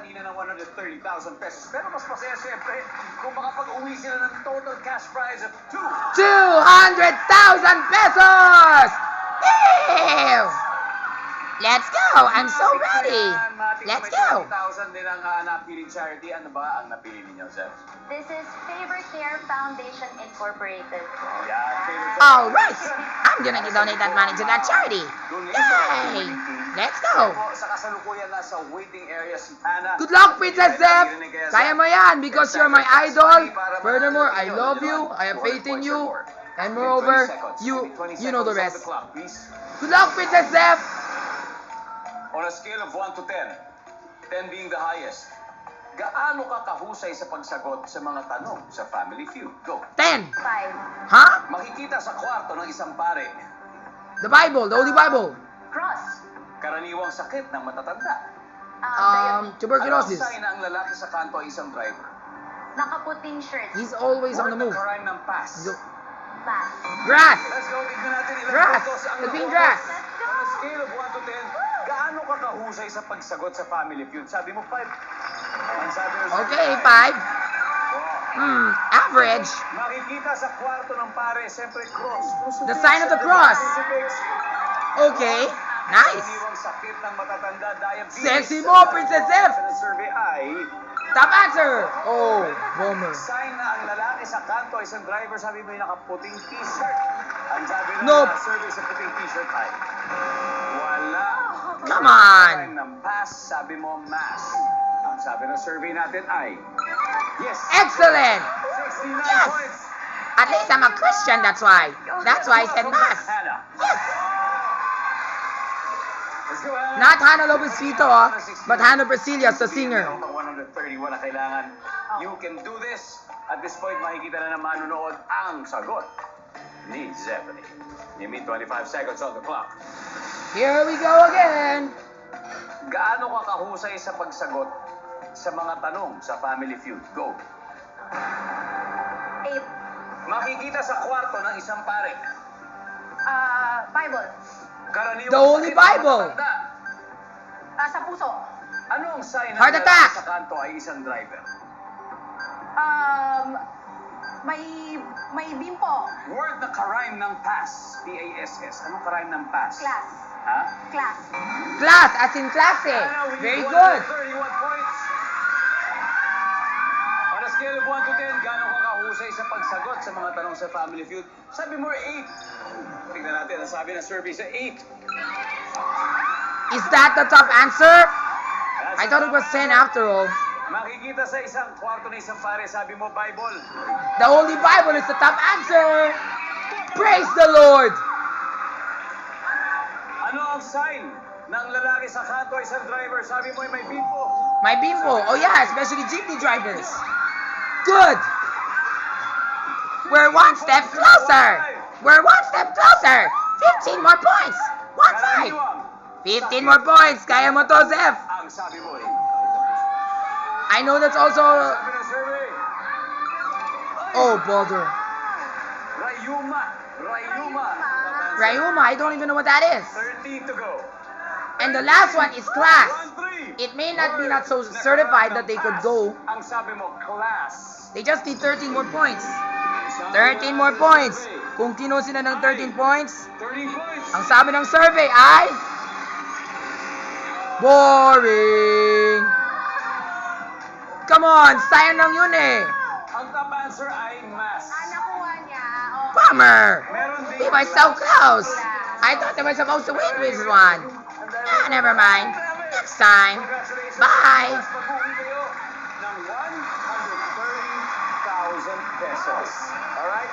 kanina ng 130,000 pesos. Pero mas masaya siyempre kung makapag-uwi sila ng total cash prize of 200,000 pesos! Ew! Let's go! I'm so ready! Let's go! 1,000 din ang napiling charity. Ano ba ang napili ninyo, Zef? This is Favor Care Foundation Incorporated. Yan. Alright! I'm gonna donate that money to that charity! Yay! Let's go! Sa kasalukuyan nasa waiting area si Hannah. Good luck, Princess Zef! Kaya mo yan because you're my idol. Furthermore, I love you. I have faith in you. And moreover, you know the rest. Good luck, Princess Zef! On a scale of 1 to 10, 10 being the highest, gaano ka kahusay sa pagsagot sa mga tanong sa Family Feud? Go. 10! 5. Huh? Makikita sa kwarto ng isang pare, The Bible, the Holy Bible. Cross. karaniwang sakit ng matatanda. Tuberculosis. Ano ang sign na ang lalaki sa kanto ay isang driver? Nakaputing shirt. He's always on the move. Crime ng pass. Pass. Grass! Let's go, tignan natin ilang Grass! puntos ang The green nakuha. grass! On a scale of 1 to 10, gaano ka kahusay sa pagsagot sa Family Feud? Sabi mo 5. Ang sabi mo Okay, 5. Average. Makikita sa kwarto ng pare, siyempre cross. The sign of the cross. Crucifix. Okay, nice. Karaniwang sakit ng matatanda, diabetes. Sexy mo, Princess Zef! Sa survey ay, Top answer! Oh, bummer. sign na ang lalaki sa kanto ay isang driver, sabi mo yung nakaputing t-shirt. Ang sabi ng Nope. survey sa puting t-shirt ay, wala. Come on. Sign ng pass, sabi mo mask. Ang sabi ng survey natin ay, yes. Excellent! 69 Yes. points. At least I'm a Christian, that's why. That's why I said mass. Hannah. Yes! Let's go, Hannah. Not Hannah Lobesito, but Hannah Brasilia, the singer. 131 na kailangan. You can do this. At this point, makikita na ng manunood ang sagot ni Zephanie. You meet 25 seconds on the clock. Here we go again. Gaano ka kahusay sa pagsagot sa mga tanong sa Family Feud? Go. 8. Makikita sa kwarto ng isang pare. Bible. Karaniwang The Holy sakit ng Bible. matatanda. Sa puso. Ano ang sign Heart ng attack. lalaki sa kanto ay isang driver? May bimpo. Word na karime ng pass. P-A-S-S. Anong karime ng pass? Class. Ha? Class. Class, as in classe. Hannah, we Very need good. 131 points. On a scale of 1 to 10, gaano ka kahusay sa pagsagot sa mga tanong sa Family Feud? Sabi mo 8. Tingnan natin ang sabi ng survey sa 8. Is that the top answer? That's I thought it was 10 after all. Makikita sa isang kwarto ng isang pare, sabi mo Bible. The Holy Bible is the top answer. Praise the Lord. Ano ang sign ng lalaki sa kanto ay isang driver? Sabi mo ay may bimpo. My bimbo. Oh yeah, especially jeepney drivers. Good. We're one step closer. We're one step closer. 15 more points. 1-5. 15 more points. Kaya mo to, Zef. Ang sabi mo ay... I know that's also... Sabi ng survey. Oh, bother. Rayuma. Rayuma. Rayuma, I don't even know what that is. 13 to go. And the last one is class. 1-3. It may not be not so certified that they could go. Ang sabi mo, class. They just need 13 more points. 13 more points. Kung kinuha sila ng 13 points, 30 points. ang sabi ng survey ay... Boring! Come on, sayang lang yun eh. Ang top answer ay mass. Nakuha niya. Bummer! Meron din. We were so close. I thought they were supposed to win this one. Never mind. Next time. Congratulations. Bye. Mas mag-uwi kayo ng 130,000 pesos. Alright?